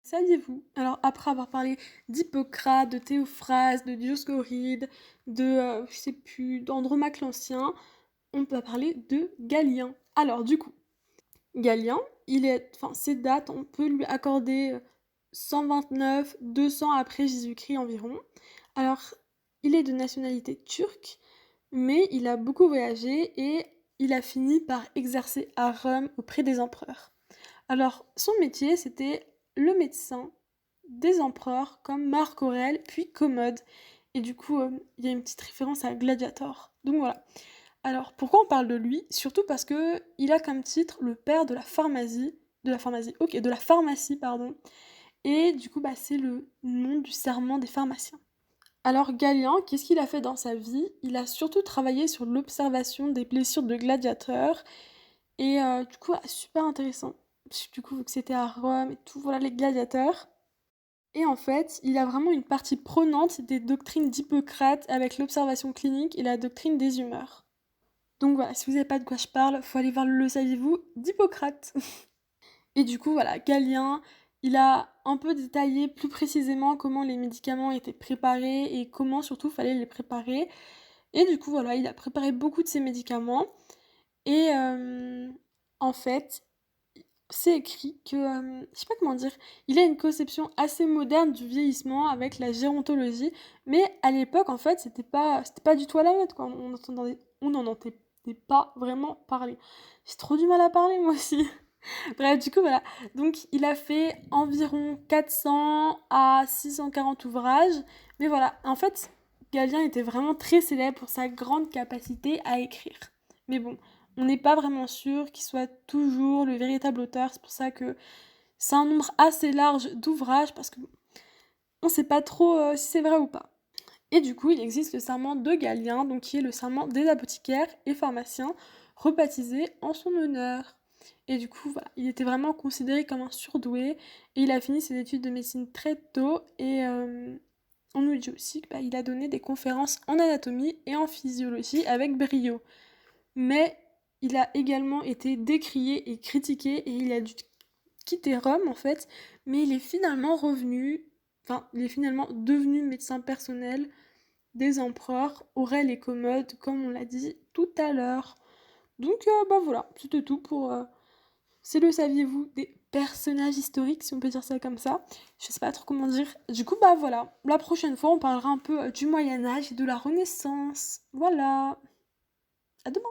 Saviez-vous? Alors après avoir parlé d'Hippocrate, de Théophraste, de Dioscoride, je sais plus, d'Andromaque l'Ancien, on peut parler de Galien. Alors du coup, Galien, ses dates, on peut lui accorder 129, 200 après Jésus-Christ environ. Alors, il est de nationalité turque, mais il a beaucoup voyagé et il a fini par exercer à Rome auprès des empereurs. Alors, son métier, c'était le médecin des empereurs comme Marc Aurèle, puis Commode. Et du coup, il y a une petite référence à Gladiator. Donc voilà. Alors, pourquoi on parle de lui? Surtout parce que il a comme titre le père de la pharmacie, pardon. Et du coup, c'est le nom du serment des pharmaciens. Alors Galien, qu'est-ce qu'il a fait dans sa vie? Il a surtout travaillé sur l'observation des blessures de gladiateurs et du coup, super intéressant. Du coup, vu que c'était à Rome et tout, voilà les gladiateurs. Et en fait, il a vraiment une partie prenante des doctrines d'Hippocrate avec l'observation clinique et la doctrine des humeurs. Donc voilà, si vous savez pas de quoi je parle, faut aller voir Le Saviez-vous d'Hippocrate. Et du coup, voilà, Galien, il a un peu détaillé plus précisément comment les médicaments étaient préparés et comment surtout fallait les préparer. Et du coup, voilà, il a préparé beaucoup de ces médicaments. Et en fait, c'est écrit que, je sais pas comment dire, il a une conception assez moderne du vieillissement avec la gérontologie, mais à l'époque, en fait, c'était pas du tout à la mode, quoi. On n'en entendait pas vraiment parler. J'ai trop du mal à parler, moi aussi. Bref, du coup, voilà. Donc, il a fait environ 400 à 640 ouvrages, mais voilà, en fait, Galien était vraiment très célèbre pour sa grande capacité à écrire. Mais bon, on n'est pas vraiment sûr qu'il soit toujours le véritable auteur. C'est pour ça que c'est un nombre assez large d'ouvrages parce qu'on ne sait pas trop si c'est vrai ou pas. Et du coup, il existe le serment de Galien, donc qui est le serment des apothicaires et pharmaciens, rebaptisé en son honneur. Et du coup, voilà, il était vraiment considéré comme un surdoué et il a fini ses études de médecine très tôt et on nous dit aussi qu'il a donné des conférences en anatomie et en physiologie avec brio. Mais il a également été décrié et critiqué et il a dû quitter Rome en fait, mais il est finalement devenu médecin personnel des empereurs, Aurèle et Commode, comme on l'a dit tout à l'heure. Donc voilà, c'était tout pour c'est le saviez-vous des personnages historiques, si on peut dire ça comme ça. Je sais pas trop comment dire. Du coup, voilà. La prochaine fois, on parlera un peu du Moyen-Âge et de la Renaissance. Voilà. À demain.